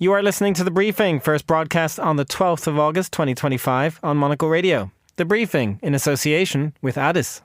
You are listening to The Briefing, first broadcast on the 12th of August 2025 on Monocle Radio. The Briefing in association with Addis.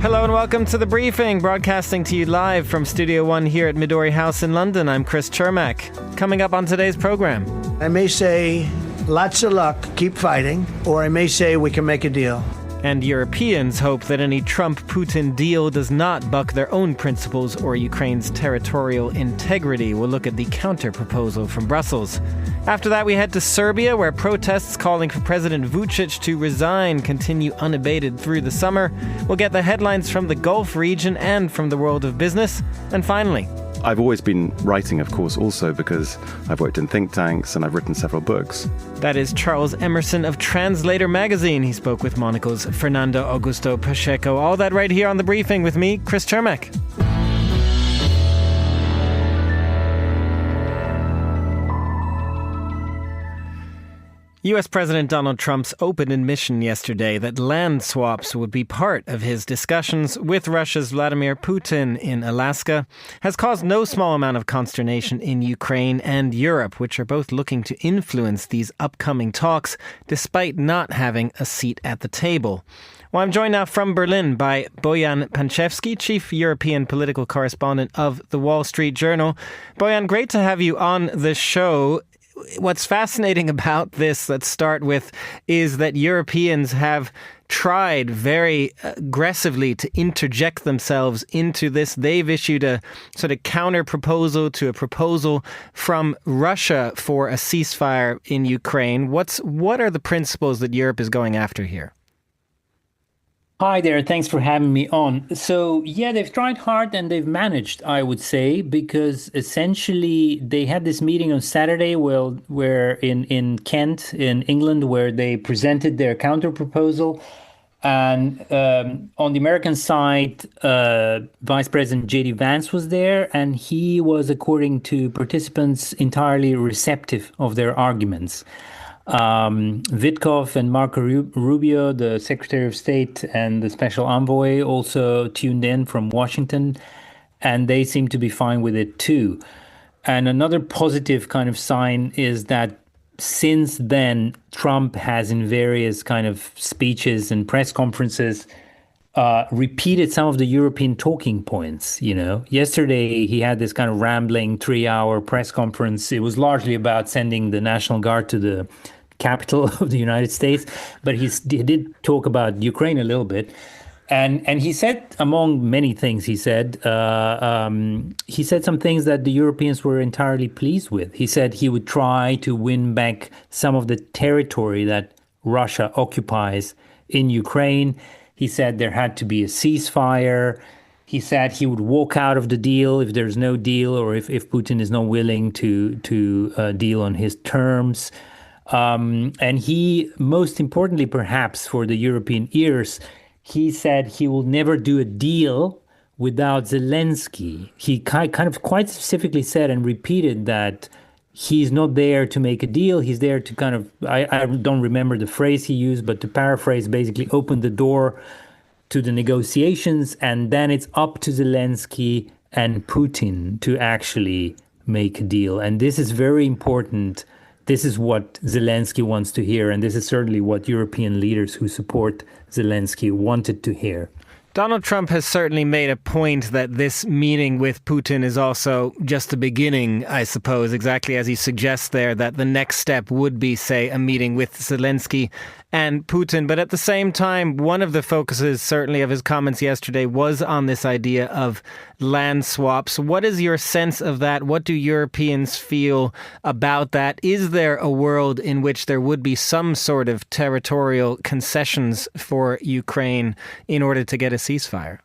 Hello and welcome to The Briefing, broadcasting to you live from Studio One here at Midori House in London. I'm Chris Chermak. Coming up on today's program. I may say, lots of luck, keep fighting, or I may say we can make a deal. And Europeans hope that any Trump-Putin deal does not buck their own principles or Ukraine's territorial integrity. We'll look at the counter-proposal from Brussels. After that, we head to Serbia, where protests calling for President Vučić to resign continue unabated through the summer. We'll get the headlines from the Gulf region and from the world of business. And finally, I've always been writing, of course, also because I've worked in think tanks and I've written several books. That is Charles Emerson of Translator magazine. He spoke with Monocle's Fernando Augusto Pacheco. All that right here on The Briefing with me, Chris Chermak. U.S. President Donald Trump's open admission yesterday that land swaps would be part of his discussions with Russia's Vladimir Putin in Alaska has caused no small amount of consternation in Ukraine and Europe, which are both looking to influence these upcoming talks despite not having a seat at the table. Well, I'm joined now from Berlin by Bojan Pančevski, Chief European Political Correspondent of The Wall Street Journal. Bojan, great to have you on the show. What's fascinating about this, let's start with, is that Europeans have tried very aggressively to interject themselves into this. They've issued a sort of counter-proposal to a proposal from Russia for a ceasefire in Ukraine. What are the principles that Europe is going after here? Hi there. Thanks for having me on. So, yeah, they've tried hard and they've managed, I would say, because essentially they had this meeting on Saturday where in Kent, in England, where they presented their counter proposal. And on the American side, Vice President J.D. Vance was there, and he was, according to participants, entirely receptive of their arguments. Witkoff and Marco Rubio, the Secretary of State and the Special Envoy, also tuned in from Washington, and they seem to be fine with it too. And another positive kind of sign is that since then, Trump has in various kind of speeches and press conferences repeated some of the European talking points. You know, yesterday he had this kind of rambling 3-hour press conference. It was largely about sending the National Guard to the capital of the United States, but he did talk about Ukraine a little bit. And he said, among many things, he said some things that the Europeans were entirely pleased with. He said he would try to win back some of the territory that Russia occupies in Ukraine. He said there had to be a ceasefire. He said he would walk out of the deal if there's no deal, or if Putin is not willing to deal on his terms. And he, most importantly, perhaps for the European ears, he said he will never do a deal without Zelensky. He kind of quite specifically said and repeated that he's not there to make a deal. He's there to kind of, I don't remember the phrase he used, but to paraphrase, basically open the door to the negotiations. And then it's up to Zelensky and Putin to actually make a deal. And this is very important. This is what Zelensky wants to hear. And this is certainly what European leaders who support Zelensky wanted to hear. Donald Trump has certainly made a point that this meeting with Putin is also just the beginning, I suppose, exactly as he suggests there, that the next step would be, say, a meeting with Zelensky and Putin. But at the same time, one of the focuses, certainly, of his comments yesterday was on this idea of land swaps. What is your sense of that? What do Europeans feel about that? Is there a world in which there would be some sort of territorial concessions for Ukraine in order to get a ceasefire?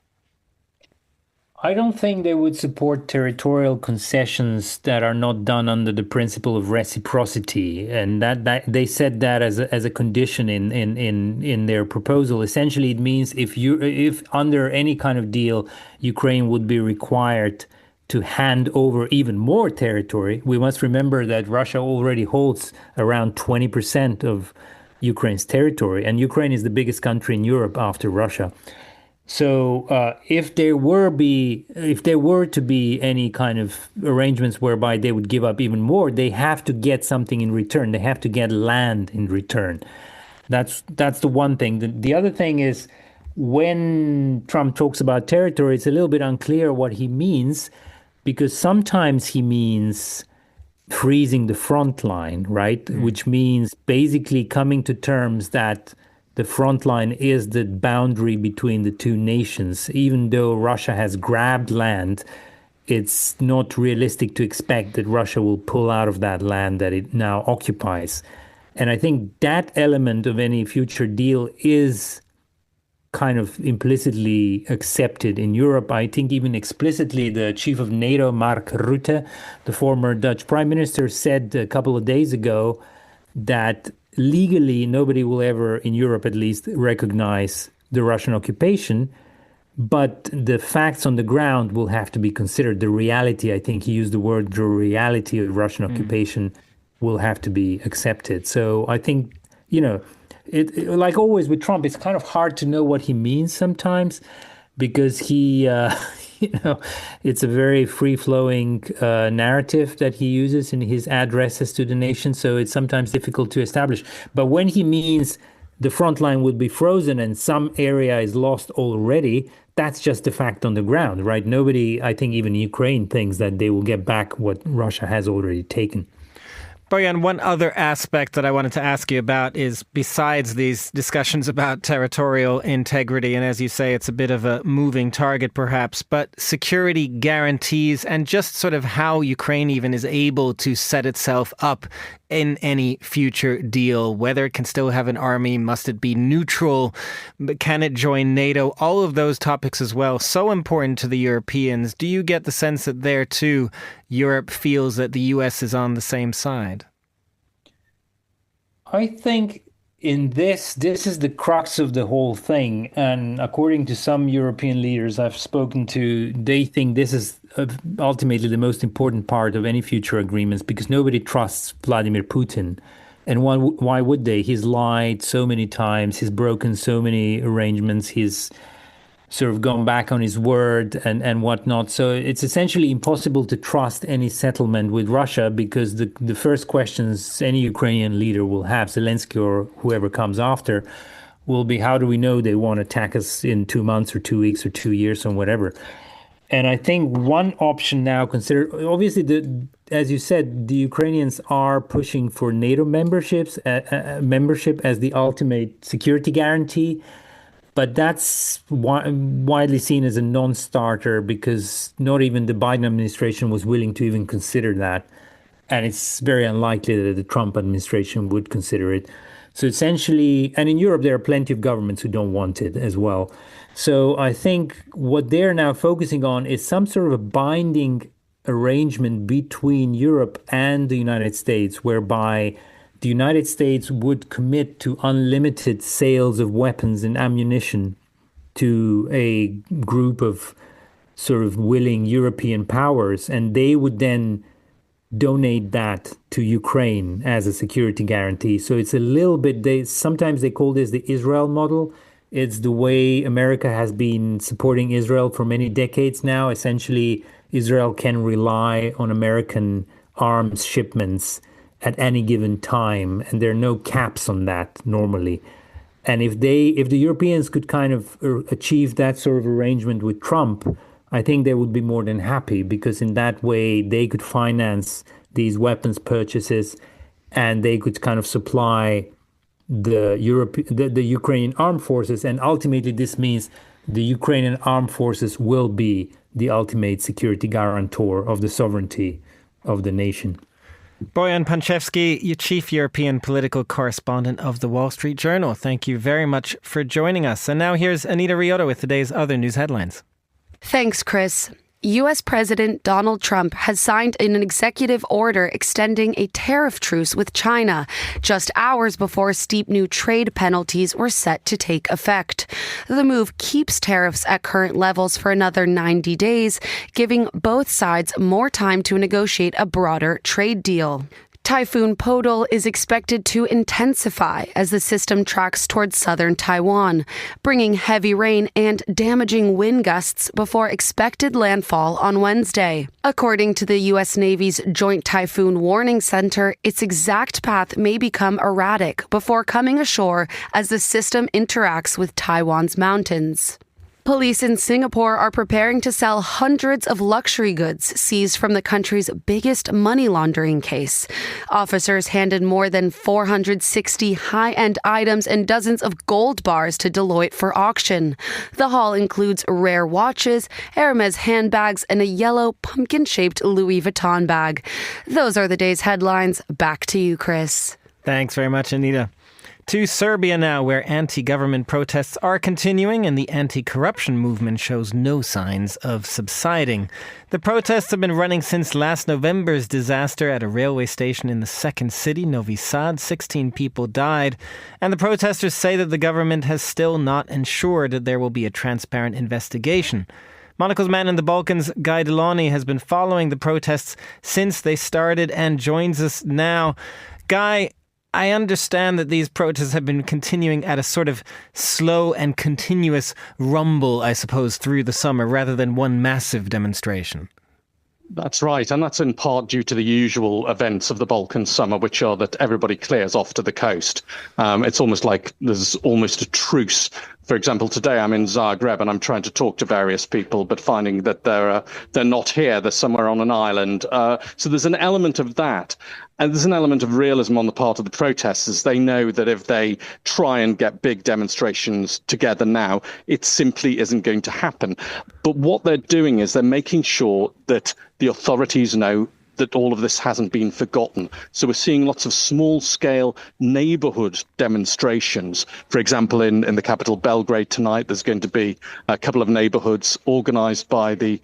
I don't think they would support territorial concessions that are not done under the principle of reciprocity, and that they said that as a condition in their proposal. Essentially, it means if under any kind of deal, Ukraine would be required to hand over even more territory. We must remember that Russia already holds around 20% of Ukraine's territory, and Ukraine is the biggest country in Europe after Russia. So if there were to be any kind of arrangements whereby they would give up even more, they have to get something in return. They have to get land in return. That's the one thing. The other thing is, when Trump talks about territory, it's a little bit unclear what he means, because sometimes he means freezing the front line, right? Which means basically coming to terms that the front line is the boundary between the two nations. Even though Russia has grabbed land, it's not realistic to expect that Russia will pull out of that land that it now occupies. And I think that element of any future deal is kind of implicitly accepted in Europe. I think even explicitly the chief of NATO, Mark Rutte, the former Dutch prime minister, said a couple of days ago that legally nobody will ever, in Europe at least, recognize the Russian occupation, but the facts on the ground will have to be considered. The reality, I think he used the word, the reality of Russian occupation will have to be accepted. So I think, it, like always with Trump, it's kind of hard to know what he means sometimes, because he, it's a very free-flowing narrative that he uses in his addresses to the nation. So it's sometimes difficult to establish. But when he means the front line will be frozen and some area is lost already, that's just a fact on the ground, right? Nobody, I think even Ukraine, thinks that they will get back what Russia has already taken. Bojan, one other aspect that I wanted to ask you about is, besides these discussions about territorial integrity, and as you say, it's a bit of a moving target perhaps, but security guarantees and just sort of how Ukraine even is able to set itself up in any future deal, whether it can still have an army, must it be neutral, can it join NATO, all of those topics as well, so important to the Europeans. Do you get the sense that there too, Europe feels that the US is on the same side? I think in this is the crux of the whole thing. And according to some European leaders I've spoken to, they think this is ultimately the most important part of any future agreements, because nobody trusts Vladimir Putin. And why would they? He's lied so many times. He's broken so many arrangements. He's sort of gone back on his word and whatnot. So it's essentially impossible to trust any settlement with Russia, because the first questions any Ukrainian leader will have, Zelensky or whoever comes after, will be, how do we know they won't attack us in 2 months or 2 weeks or 2 years or whatever? And I think one option now considered, obviously, as you said, the Ukrainians are pushing for NATO membership as the ultimate security guarantee. But that's widely seen as a non-starter, because not even the Biden administration was willing to even consider that. And it's very unlikely that the Trump administration would consider it. So essentially, and in Europe, there are plenty of governments who don't want it as well. So I think what they're now focusing on is some sort of a binding arrangement between Europe and the United States, whereby the United States would commit to unlimited sales of weapons and ammunition to a group of sort of willing European powers, and they would then donate that to Ukraine as a security guarantee. So it's a little bit, sometimes they call this the Israel model. It's the way America has been supporting Israel for many decades now. Essentially, Israel can rely on American arms shipments at any given time, and there are no caps on that normally. And if the Europeans could kind of achieve that sort of arrangement with Trump, I think they would be more than happy, because in that way they could finance these weapons purchases, and they could kind of supply the Ukrainian armed forces. And ultimately this means the Ukrainian armed forces will be the ultimate security guarantor of the sovereignty of the nation. Bojan Panchevsky, chief European political correspondent of the Wall Street Journal. Thank you very much for joining us. And now here's Anita Riotto with today's other news headlines. Thanks, Chris. U.S. President Donald Trump has signed an executive order extending a tariff truce with China, just hours before steep new trade penalties were set to take effect. The move keeps tariffs at current levels for another 90 days, giving both sides more time to negotiate a broader trade deal. Typhoon Podol is expected to intensify as the system tracks towards southern Taiwan, bringing heavy rain and damaging wind gusts before expected landfall on Wednesday. According to the U.S. Navy's Joint Typhoon Warning Center, its exact path may become erratic before coming ashore as the system interacts with Taiwan's mountains. Police in Singapore are preparing to sell hundreds of luxury goods seized from the country's biggest money laundering case. Officers handed more than 460 high-end items and dozens of gold bars to Deloitte for auction. The haul includes rare watches, Hermes handbags, and a yellow pumpkin-shaped Louis Vuitton bag. Those are the day's headlines. Back to you, Chris. Thanks very much, Anita. To Serbia now, where anti-government protests are continuing and the anti-corruption movement shows no signs of subsiding. The protests have been running since last November's disaster at a railway station in the second city, Novi Sad. 16 people died, and the protesters say that the government has still not ensured that there will be a transparent investigation. Monocle's man in the Balkans, Guy Delany, has been following the protests since they started and joins us now. Guy, I understand that these protests have been continuing at a sort of slow and continuous rumble, I suppose, through the summer, rather than one massive demonstration. That's right, and that's in part due to the usual events of the Balkan summer, which are that everybody clears off to the coast. It's almost like there's almost a truce. For example, today I'm in Zagreb and I'm trying to talk to various people, but finding that they're not here, they're somewhere on an island. So there's an element of that. And there's an element of realism on the part of the protesters. They know that if they try and get big demonstrations together now, it simply isn't going to happen. But what they're doing is they're making sure that the authorities know that all of this hasn't been forgotten. So we're seeing lots of small-scale neighborhood demonstrations. For example, in the capital Belgrade tonight, there's going to be a couple of neighborhoods organized by the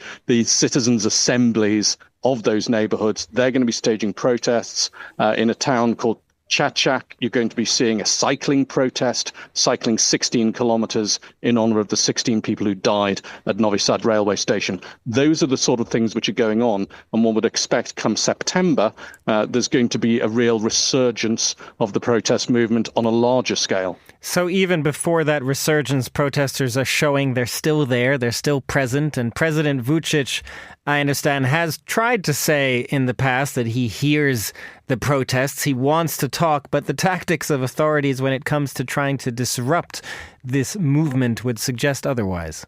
citizens' assemblies of those neighborhoods. They're going to be staging protests in a town called Čačak. You're going to be seeing a cycling protest, cycling 16 kilometers in honor of the 16 people who died at Novi Sad railway station. Those are the sort of things which are going on, and one would expect come September, there's going to be a real resurgence of the protest movement on a larger scale. So even before that resurgence, protesters are showing they're still there, they're still present, and President Vučić, I understand, has tried to say in the past that he hears the protests, he wants to talk, but the tactics of authorities when it comes to trying to disrupt this movement would suggest otherwise.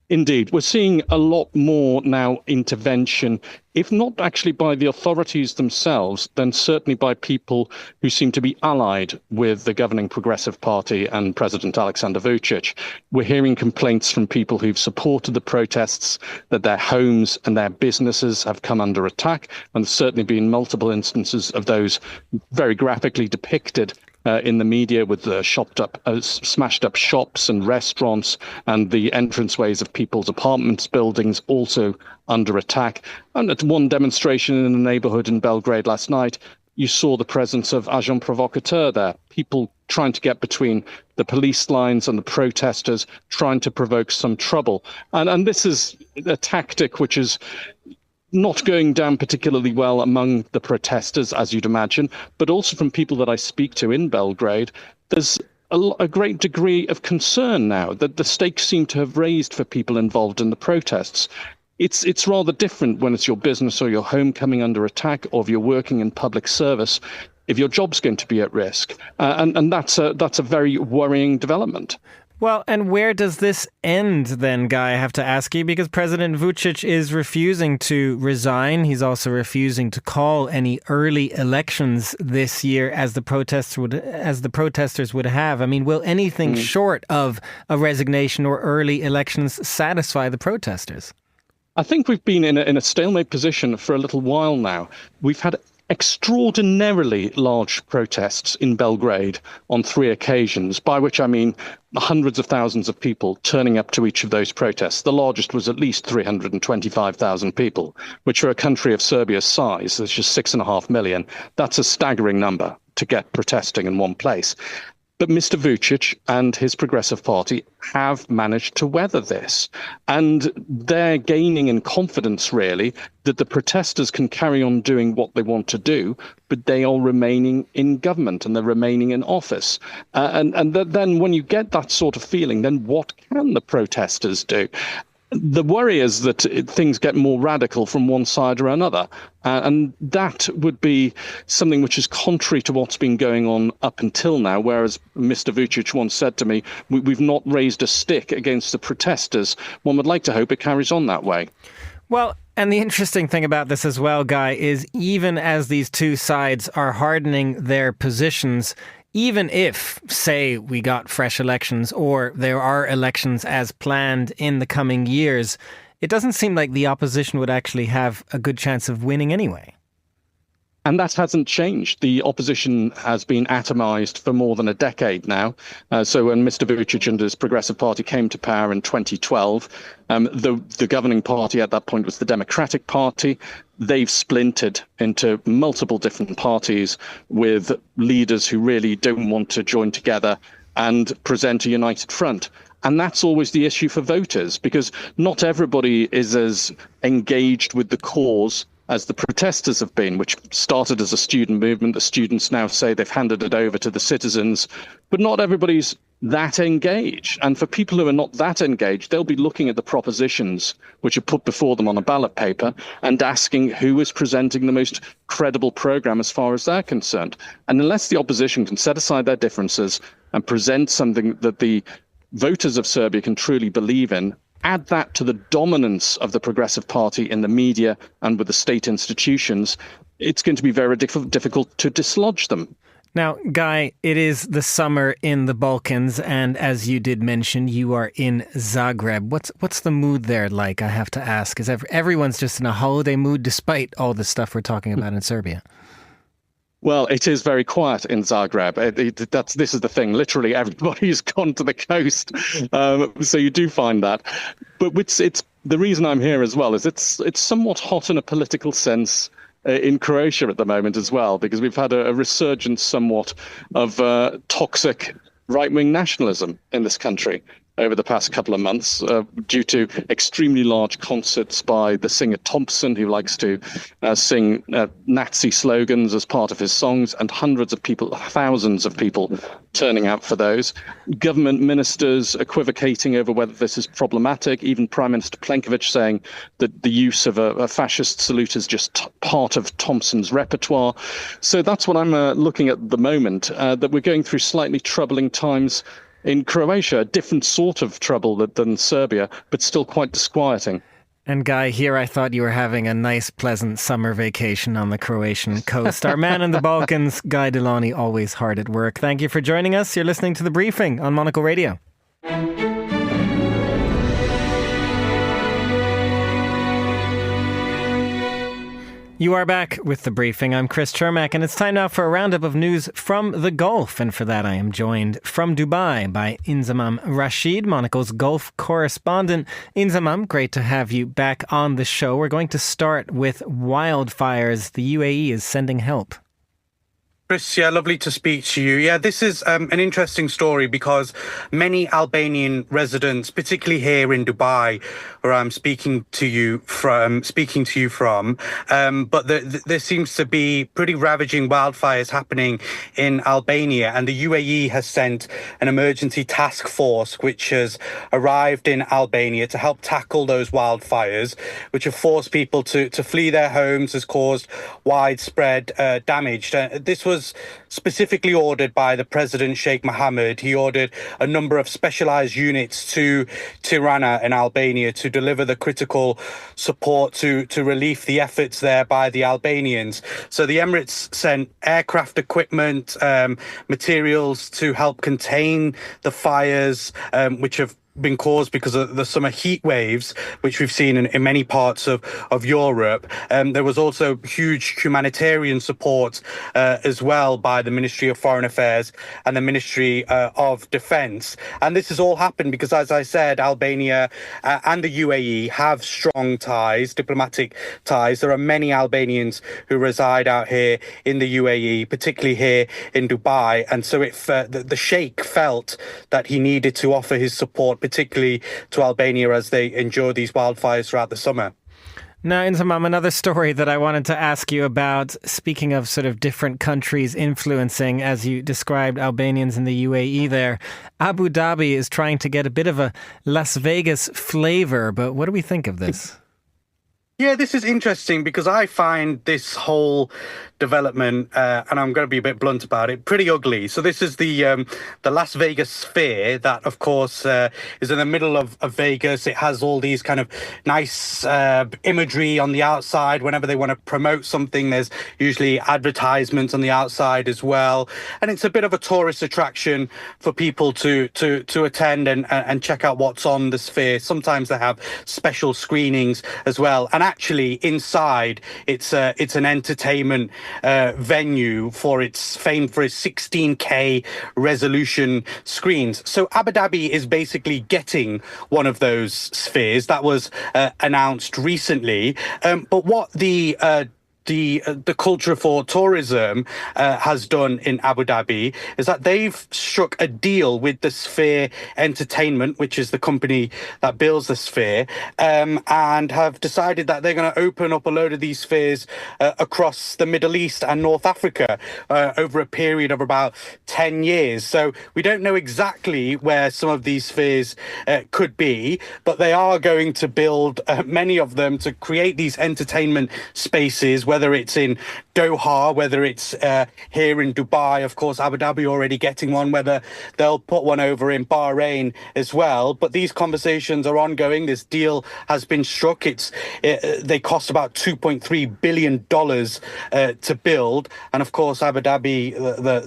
Indeed, we're seeing a lot more now intervention, if not actually by the authorities themselves, then certainly by people who seem to be allied with the governing Progressive Party and President Alexander Vučić. We're hearing complaints from people who've supported the protests that their homes and their businesses have come under attack, and there's certainly been multiple instances of those very graphically depicted in the media, with the smashed up shops and restaurants, and the entranceways of people's apartments buildings also under attack. And at one demonstration in a neighborhood in Belgrade last night, you saw the presence of agents provocateurs there, people trying to get between the police lines and the protesters, trying to provoke some trouble. And this is a tactic which is not going down particularly well among the protesters, as you'd imagine, but also from people that I speak to in Belgrade. There's a great degree of concern now that the stakes seem to have raised for people involved in the protests. It's rather different when it's your business or your home coming under attack, or if you're working in public service, if your job's going to be at risk. And that's a very worrying development. Well, and where does this end then, Guy, I have to ask you, because President Vučić is refusing to resign. He's also refusing to call any early elections this year as the protesters would have. I mean, will anything short of a resignation or early elections satisfy the protesters? I think we've been in a stalemate position for a little while now. We've had extraordinarily large protests in Belgrade on 3 occasions, by which I mean hundreds of thousands of people turning up to each of those protests. The largest was at least 325,000 people, which for a country of Serbia's size, that's just 6.5 million. That's a staggering number to get protesting in one place. But Mr. Vučić and his Progressive Party have managed to weather this. And they're gaining in confidence, really, that the protesters can carry on doing what they want to do, but they are remaining in government and they're remaining in office. Then when you get that sort of feeling, then what can the protesters do? The worry is that things get more radical from one side or another. And that would be something which is contrary to what's been going on up until now, whereas Mr. Vučić once said to me, we've not raised a stick against the protesters. One would like to hope it carries on that way. Well, and the interesting thing about this as well, Guy, is even as these two sides are hardening their positions, even if, say, we got fresh elections or there are elections as planned in the coming years, it doesn't seem like the opposition would actually have a good chance of winning anyway. And that hasn't changed. The opposition has been atomized for more than a decade now. So when Mr. Vučić and his Progressive Party came to power in 2012, the governing party at that point was the Democratic Party. They've splintered into multiple different parties with leaders who really don't want to join together and present a united front. And that's always the issue for voters, because not everybody is as engaged with the cause as the protesters have been, which started as a student movement. The students now say they've handed it over to the citizens, but not everybody's that engaged. And for people who are not that engaged, they'll be looking at the propositions which are put before them on a ballot paper and asking who is presenting the most credible programme as far as they're concerned. And unless the opposition can set aside their differences and present something that the voters of Serbia can truly believe in, add that to the dominance of the Progressive Party in the media and with the state institutions, it's going to be very difficult to dislodge them. Now, Guy, it is the summer in the Balkans, and as you did mention, you are in Zagreb. What's the mood there like, I have to ask? Is everyone's just in a holiday mood despite all the stuff we're talking about in Serbia? Well, it is very quiet in Zagreb. This is the thing. Literally, everybody's gone to the coast. So you do find that. But it's the reason I'm here as well is it's somewhat hot in a political sense in Croatia at the moment as well, because we've had a resurgence somewhat of toxic right-wing nationalism in this country over the past couple of months due to extremely large concerts by the singer Thompson, who likes to sing Nazi slogans as part of his songs, and hundreds of people, thousands of people turning out for those. Government ministers equivocating over whether this is problematic, even Prime Minister Plenković saying that the use of a fascist salute is just part of Thompson's repertoire. So that's what I'm looking at the moment, that we're going through slightly troubling times in Croatia, a different sort of trouble than Serbia, but still quite disquieting. And Guy, here I thought you were having a nice, pleasant summer vacation on the Croatian coast. Our man in the Balkans, Guy Delany, always hard at work. Thank you for joining us. You're listening to The Briefing on Monocle Radio. You are back with The Briefing. I'm Chris Chermak, and it's time now for a roundup of news from the Gulf. And for that, I am joined from Dubai by Inzamam Rashid, Monocle's Gulf correspondent. Inzamam, great to have you back on the show. We're going to start with wildfires. The UAE is sending help. Chris, yeah, lovely to speak to you. Yeah, this is an interesting story because many Albanian residents, particularly here in Dubai, where I'm speaking to you from, but there seems to be pretty ravaging wildfires happening in Albania, and the UAE has sent an emergency task force which has arrived in Albania to help tackle those wildfires, which have forced people to flee their homes, has caused widespread damage. This was specifically ordered by the President Sheikh Mohammed. He ordered a number of specialized units to Tirana in Albania to deliver the critical support to relieve the efforts there by the Albanians. So the Emirates sent aircraft equipment, materials to help contain the fires, which have been caused because of the summer heat waves, which we've seen in many parts of Europe. There was also huge humanitarian support as well by the Ministry of Foreign Affairs and the Ministry of Defence. And this has all happened because, as I said, Albania and the UAE have strong ties, diplomatic ties. There are many Albanians who reside out here in the UAE, particularly here in Dubai. And so the Sheikh felt that he needed to offer his support, particularly to Albania as they endure these wildfires throughout the summer. Now, Inzamam, another story that I wanted to ask you about, speaking of sort of different countries influencing, as you described, Albanians in the UAE there. Abu Dhabi is trying to get a bit of a Las Vegas flavor, but what do we think of this? Yeah, this is interesting because I find this whole development, and I'm going to be a bit blunt about it, pretty ugly. So this is the Las Vegas Sphere that, of course, is in the middle of Vegas. It has all these kind of nice imagery on the outside. Whenever they want to promote something, there's usually advertisements on the outside as well. And it's a bit of a tourist attraction for people to attend and check out what's on the Sphere. Sometimes they have special screenings as well. And actually, inside, it's an entertainment venue for its fame for its 16K resolution screens. So Abu Dhabi is basically getting one of those spheres that was announced recently. But what the Culture for Tourism has done in Abu Dhabi is that they've struck a deal with the Sphere Entertainment, which is the company that builds the Sphere, and have decided that they're going to open up a load of these spheres across the Middle East and North Africa over a period of about 10 years. So we don't know exactly where some of these spheres could be, but they are going to build many of them to create these entertainment spaces, whether it's in Doha, whether it's here in Dubai, of course, Abu Dhabi already getting one, whether they'll put one over in Bahrain as well. But these conversations are ongoing. This deal has been struck. They cost about $2.3 billion to build. And of course, Abu Dhabi,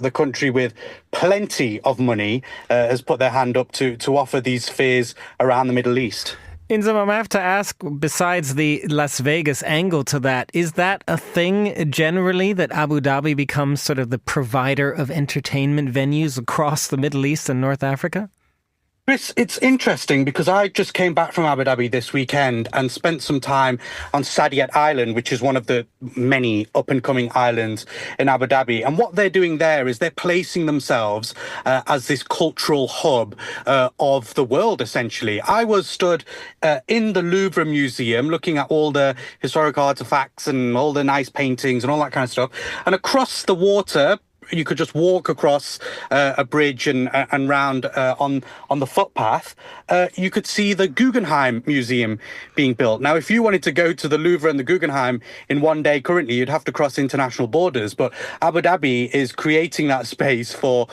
the country with plenty of money, has put their hand up to offer these spheres around the Middle East. Inzamam, I have to ask, besides the Las Vegas angle to that, is that a thing generally that Abu Dhabi becomes sort of the provider of entertainment venues across the Middle East and North Africa? Chris, it's interesting because I just came back from Abu Dhabi this weekend and spent some time on Saadiyat Island, which is one of the many up-and-coming islands in Abu Dhabi. And what they're doing there is they're placing themselves as this cultural hub of the world, essentially. I was stood in the Louvre Museum looking at all the historical artifacts and all the nice paintings and all that kind of stuff. And across the water, you could just walk across a bridge and round on the footpath. You could see the Guggenheim Museum being built. Now, if you wanted to go to the Louvre and the Guggenheim in one day currently, you'd have to cross international borders. But Abu Dhabi is creating that space for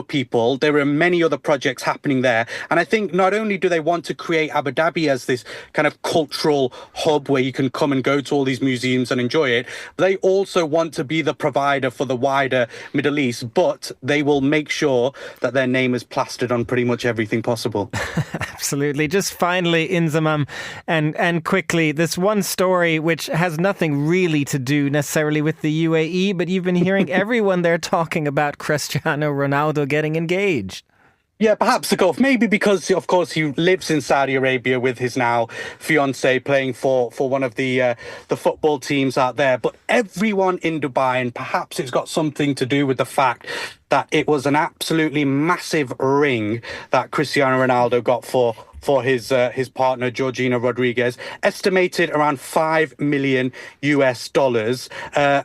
people. There are many other projects happening there. And I think not only do they want to create Abu Dhabi as this kind of cultural hub where you can come and go to all these museums and enjoy it, they also want to be the provider for the wider Middle East, but they will make sure that their name is plastered on pretty much everything possible. Absolutely. Just finally, Inzamam, and quickly, this one story which has nothing really to do necessarily with the UAE, but you've been hearing everyone there talking about Cristiano Ronaldo getting engaged. Yeah, perhaps the Gulf. Maybe because, of course, he lives in Saudi Arabia with his now fiancée playing for one of the football teams out there. But everyone in Dubai, and perhaps it's got something to do with the fact that it was an absolutely massive ring that Cristiano Ronaldo got for his partner, Georgina Rodriguez, estimated around $5 million US,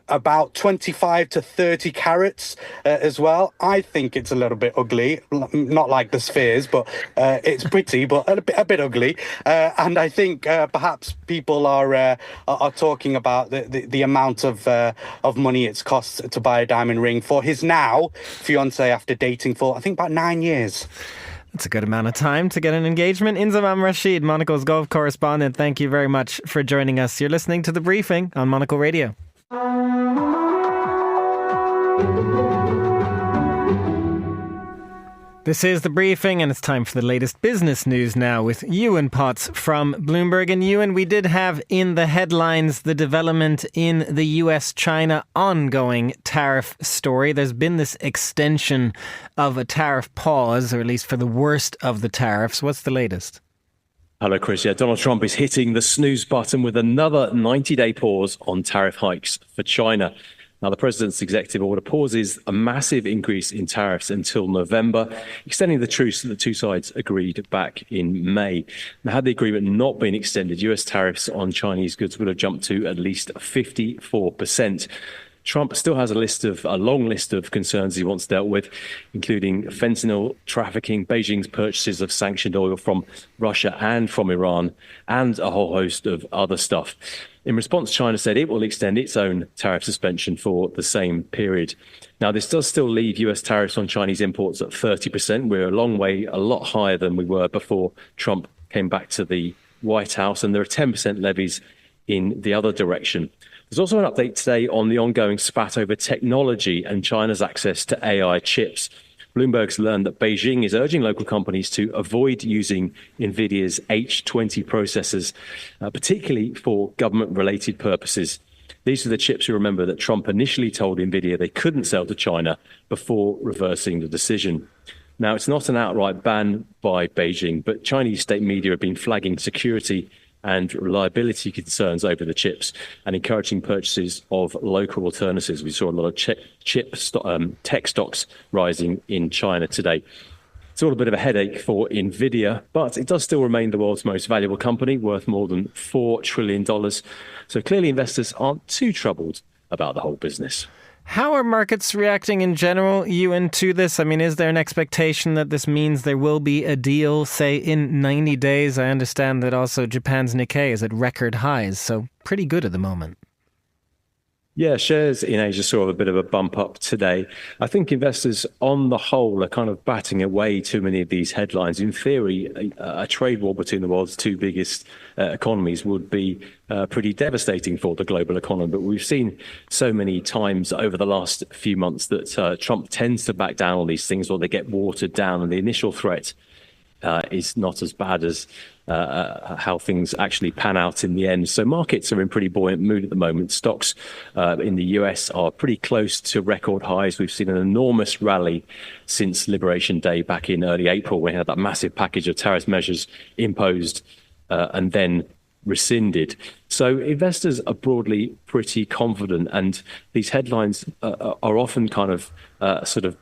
about 25 to 30 carats as well. I think it's a little bit ugly, not like the spheres, but it's pretty, but a bit ugly. And I think perhaps people are talking about the amount of money it's cost to buy a diamond ring for his now fiancée after dating for, I think, about 9 years. That's a good amount of time to get an engagement. Inzamam Rashid, Monocle's golf correspondent, thank you very much for joining us. You're listening to The Briefing on Monocle Radio. This is The Briefing, and it's time for the latest business news now with Ewan Potts from Bloomberg. And Ewan, we did have in the headlines the development in the US-China ongoing tariff story. There's been this extension of a tariff pause, or at least for the worst of the tariffs. What's the latest? Hello, Chris. Yeah, Donald Trump is hitting the snooze button with another 90-day pause on tariff hikes for China. Now, the president's executive order pauses a massive increase in tariffs until November, extending the truce that the two sides agreed back in May. Now, had the agreement not been extended, US tariffs on Chinese goods would have jumped to at least 54%. Trump still has a long list of concerns he wants dealt with, including fentanyl trafficking, Beijing's purchases of sanctioned oil from Russia and from Iran, and a whole host of other stuff. In response, China said it will extend its own tariff suspension for the same period. Now, this does still leave US tariffs on Chinese imports at 30%. We're a lot higher than we were before Trump came back to the White House, and there are 10% levies in the other direction. There's also an update today on the ongoing spat over technology and China's access to AI chips. Bloomberg's learned that Beijing is urging local companies to avoid using NVIDIA's H20 processors, particularly for government-related purposes. These are the chips, you remember, that Trump initially told NVIDIA they couldn't sell to China before reversing the decision. Now, it's not an outright ban by Beijing, but Chinese state media have been flagging security and reliability concerns over the chips and encouraging purchases of local alternatives. We saw a lot of tech stocks rising in China today. It's all a bit of a headache for NVIDIA, but it does still remain the world's most valuable company, worth more than $4 trillion. So clearly investors aren't too troubled about the whole business. How are markets reacting in general, Ewan, to this? I mean, is there an expectation that this means there will be a deal, say, in 90 days? I understand that also Japan's Nikkei is at record highs, so pretty good at the moment. Yeah, shares in Asia saw a bit of a bump up today. I think investors on the whole are kind of batting away too many of these headlines. In theory, a trade war between the world's two biggest economies would be pretty devastating for the global economy. But we've seen so many times over the last few months that Trump tends to back down on these things, or they get watered down, and the initial threat is not as bad as how things actually pan out in the end. So markets are in pretty buoyant mood at the moment. Stocks in the US are pretty close to record highs. We've seen an enormous rally since Liberation Day back in early April, when we had that massive package of tariff measures imposed and then rescinded. So investors are broadly pretty confident, and these headlines are often kind of sort of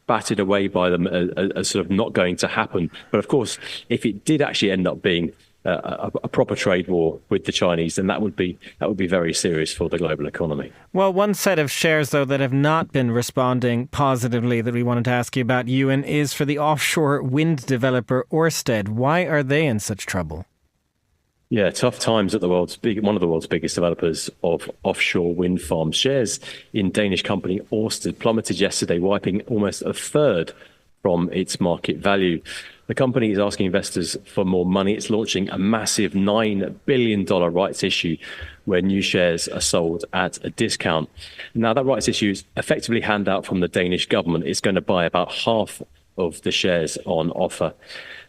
batted away by them as sort of not going to happen. But of course, if it did actually end up being a proper trade war with the Chinese, then that would be very serious for the global economy. Well, one set of shares, though, that have not been responding positively that we wanted to ask you about, Ewan, is for the offshore wind developer Ørsted. Why are they in such trouble? Yeah, tough times at one of the world's biggest developers of offshore wind farms. Shares in Danish company Ørsted plummeted yesterday, wiping almost a third from its market value. The company is asking investors for more money. It's launching a massive $9 billion rights issue where new shares are sold at a discount. Now, that rights issue is effectively a handout from the Danish government. It's going to buy about half of the shares on offer.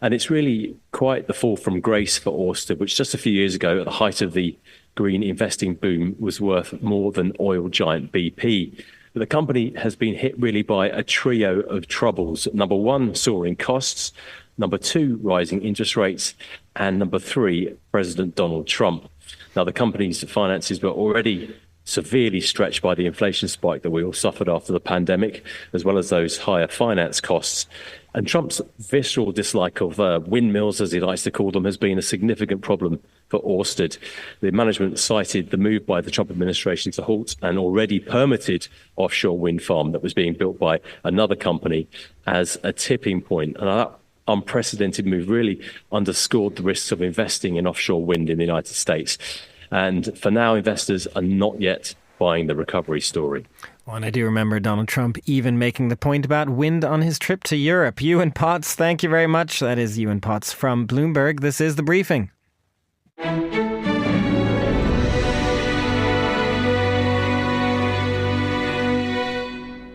And it's really quite the fall from grace for Ørsted, which just a few years ago, at the height of the green investing boom, was worth more than oil giant BP. But the company has been hit really by a trio of troubles. Number one, soaring costs. Number two, rising interest rates. And number three, President Donald Trump. Now, the company's finances were already severely stretched by the inflation spike that we all suffered after the pandemic, as well as those higher finance costs. And Trump's visceral dislike of windmills, as he likes to call them, has been a significant problem for Ørsted. The management cited the move by the Trump administration to halt an already permitted offshore wind farm that was being built by another company as a tipping point. And that unprecedented move really underscored the risks of investing in offshore wind in the United States. And for now, investors are not yet buying the recovery story. Well, and I do remember Donald Trump even making the point about wind on his trip to Europe. Ewan Potts, thank you very much. That is Ewan Potts from Bloomberg. This is The Briefing.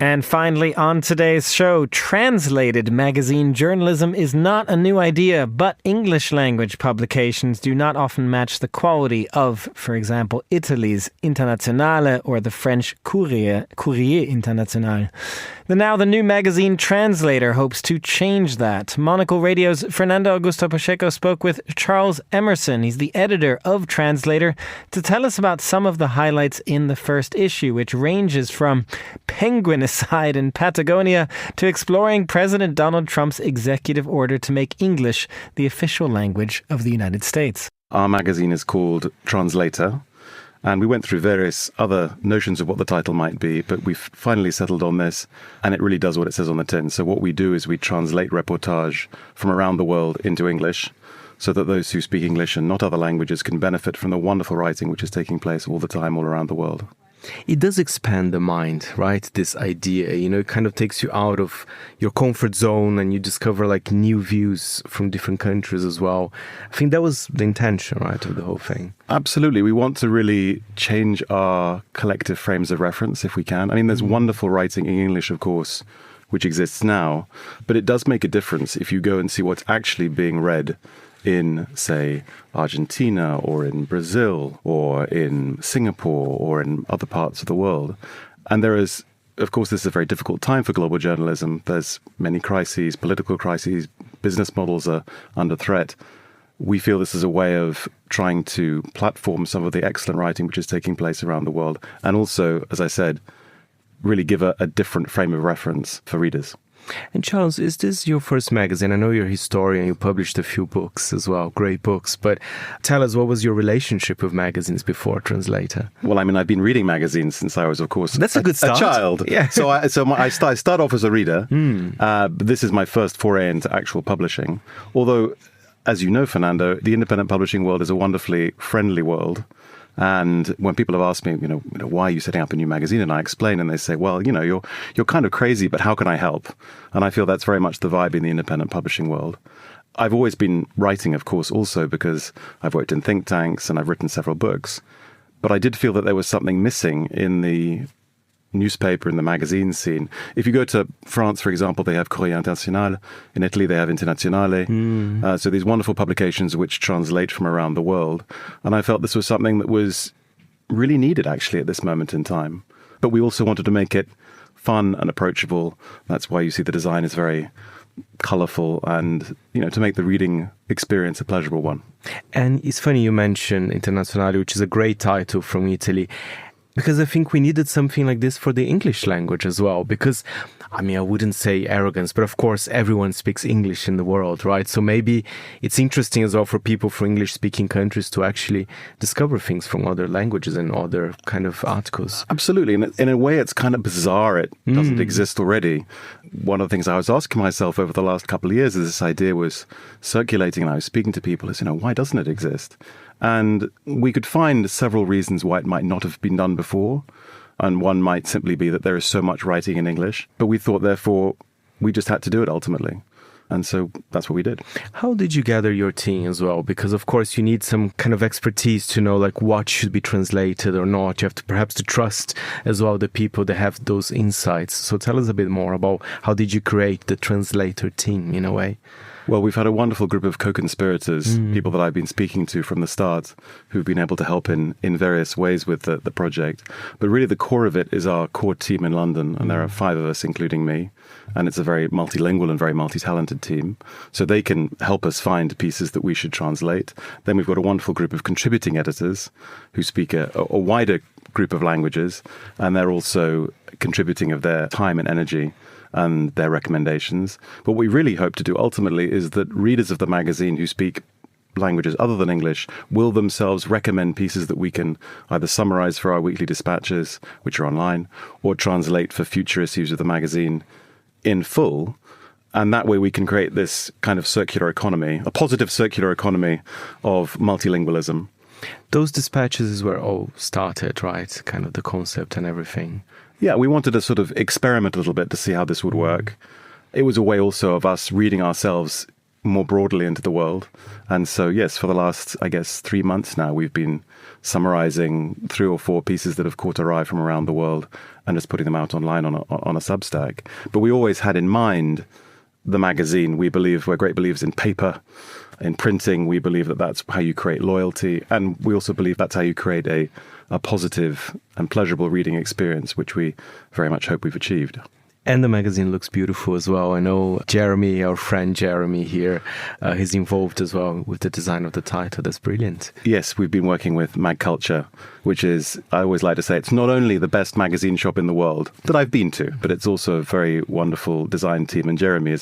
And finally, on today's show, translated magazine journalism is not a new idea, but English language publications do not often match the quality of, for example, Italy's Internazionale or the French Courrier International. The new magazine Translator hopes to change that. Monocle Radio's Fernando Augusto Pacheco spoke with Charles Emerson. He's the editor of Translator, to tell us about some of the highlights in the first issue, which ranges from penguinicide in Patagonia to exploring President Donald Trump's executive order to make English the official language of the United States. Our magazine is called Translator, and we went through various other notions of what the title might be, but we've finally settled on this, and it really does what it says on the tin. So what we do is we translate reportage from around the world into English, so that those who speak English and not other languages can benefit from the wonderful writing which is taking place all the time all around the world. It does expand the mind, right? This idea, it kind of takes you out of your comfort zone and you discover like new views from different countries as well. I think that was the intention, right, of the whole thing. Absolutely. We want to really change our collective frames of reference if we can. I mean, there's wonderful writing in English, of course, which exists now, but it does make a difference if you go and see what's actually being read in, say, Argentina or in Brazil or in Singapore or in other parts of the world. And there is, of course, this is a very difficult time for global journalism. There's many crises, political crises, business models are under threat. We feel this is a way of trying to platform some of the excellent writing which is taking place around the world. And also, as I said, really give a different frame of reference for readers. And Charles, is this your first magazine? I know you're a historian, you published a few books as well, great books, but tell us, what was your relationship with magazines before Translator? Well, I mean, I've been reading magazines since I was, of course, That's a good start. A child. Yeah. So I start off as a reader. But this is my first foray into actual publishing. Although, as you know, Fernando, the independent publishing world is a wonderfully friendly world. And when people have asked me, why are you setting up a new magazine? And I explain, and they say, well, you're kind of crazy, but how can I help? And I feel that's very much the vibe in the independent publishing world. I've always been writing, of course, also because I've worked in think tanks and I've written several books. But I did feel that there was something missing in the newspaper and the magazine scene. If you go to France, for example, they have Corrier International. In Italy, they have Internazionale. So these wonderful publications which translate from around the world. And I felt this was something that was really needed, actually, at this moment in time. But we also wanted to make it fun and approachable. That's why you see the design is very colourful and, to make the reading experience a pleasurable one. And it's funny you mentioned Internazionale, which is a great title from Italy. Because I think we needed something like this for the English language as well. Because, I wouldn't say arrogance, but of course everyone speaks English in the world, right? So maybe it's interesting as well for people from English-speaking countries to actually discover things from other languages and other kind of articles. Absolutely. And in a way, it's kind of bizarre. It doesn't exist already. One of the things I was asking myself over the last couple of years as this idea was circulating and I was speaking to people is, why doesn't it exist? And we could find several reasons why it might not have been done before. And one might simply be that there is so much writing in English. But we thought, therefore, we just had to do it ultimately. And so that's what we did. How did you gather your team as well? Because, of course, you need some kind of expertise to know what should be translated or not. You have to perhaps to trust as well the people that have those insights. So tell us a bit more about how did you create the translator team in a way? Well, we've had a wonderful group of co-conspirators, people that I've been speaking to from the start, who've been able to help in various ways with the project. But really the core of it is our core team in London, and there are 5 of us, including me. And it's a very multilingual and very multi-talented team. So they can help us find pieces that we should translate. Then we've got a wonderful group of contributing editors who speak a wider group of languages, and they're also contributing of their time and energy and their recommendations. But what we really hope to do ultimately is that readers of the magazine who speak languages other than English will themselves recommend pieces that we can either summarize for our weekly dispatches, which are online, or translate for future issues of the magazine in full. And that way we can create this kind of circular economy, a positive circular economy of multilingualism. Those dispatches were all started, right? Kind of the concept and everything. Yeah, we wanted to sort of experiment a little bit to see how this would work. It was a way also of us reading ourselves more broadly into the world. And so, yes, for the last, I guess, 3 months now, we've been summarizing 3 or 4 pieces that have caught our eye from around the world and just putting them out online on a Substack. But we always had in mind the magazine. We're great believers in paper, in printing. We believe that that's how you create loyalty. And we also believe that's how you create a positive and pleasurable reading experience, which we very much hope we've achieved. And the magazine looks beautiful as well. I know Jeremy, our friend Jeremy here, he's involved as well with the design of the title. That's brilliant. Yes, we've been working with Mag Culture, which is, I always like to say, it's not only the best magazine shop in the world that I've been to, but it's also a very wonderful design team. And Jeremy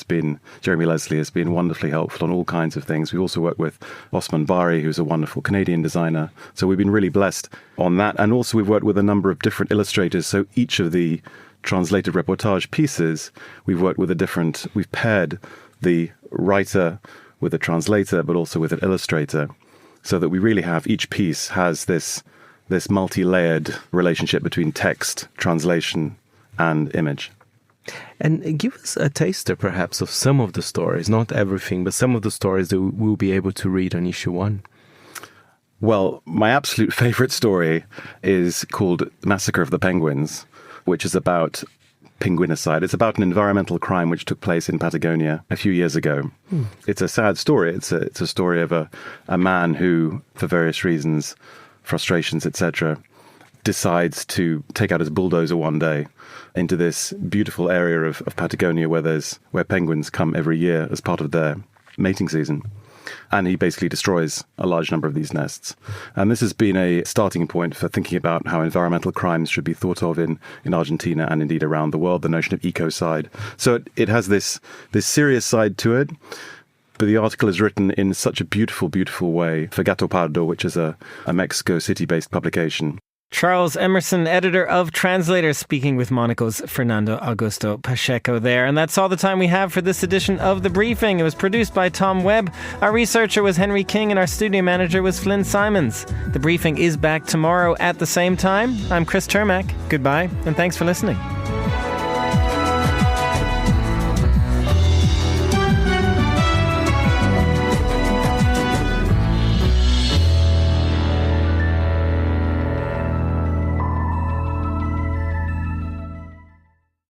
Leslie has been wonderfully helpful on all kinds of things. We've also worked with Osman Bari, who's a wonderful Canadian designer. So we've been really blessed on that. And also we've worked with a number of different illustrators. So each of the translated reportage pieces, we've paired the writer with a translator, but also with an illustrator, so that we really have, each piece has this multi-layered relationship between text, translation, and image. And give us a taster, perhaps, of some of the stories, not everything, but some of the stories that we'll be able to read on issue 1. Well, my absolute favorite story is called Massacre of the Penguins, which is about penguinicide. It's about an environmental crime which took place in Patagonia a few years ago. It's a sad story. It's a story of a man who, for various reasons, frustrations, etc., decides to take out his bulldozer one day into this beautiful area of Patagonia where penguins come every year as part of their mating season. And he basically destroys a large number of these nests. And this has been a starting point for thinking about how environmental crimes should be thought of in Argentina and indeed around the world, the notion of ecocide. So it has this serious side to it, but the article is written in such a beautiful, beautiful way for Gato Pardo, which is a Mexico City-based publication. Charles Emerson, editor of Translators, speaking with Monocle's Fernando Augusto Pacheco there. And that's all the time we have for this edition of The Briefing. It was produced by Tom Webb. Our researcher was Henry King and our studio manager was Flynn Simons. The Briefing is back tomorrow at the same time. I'm Chris Termack. Goodbye and thanks for listening.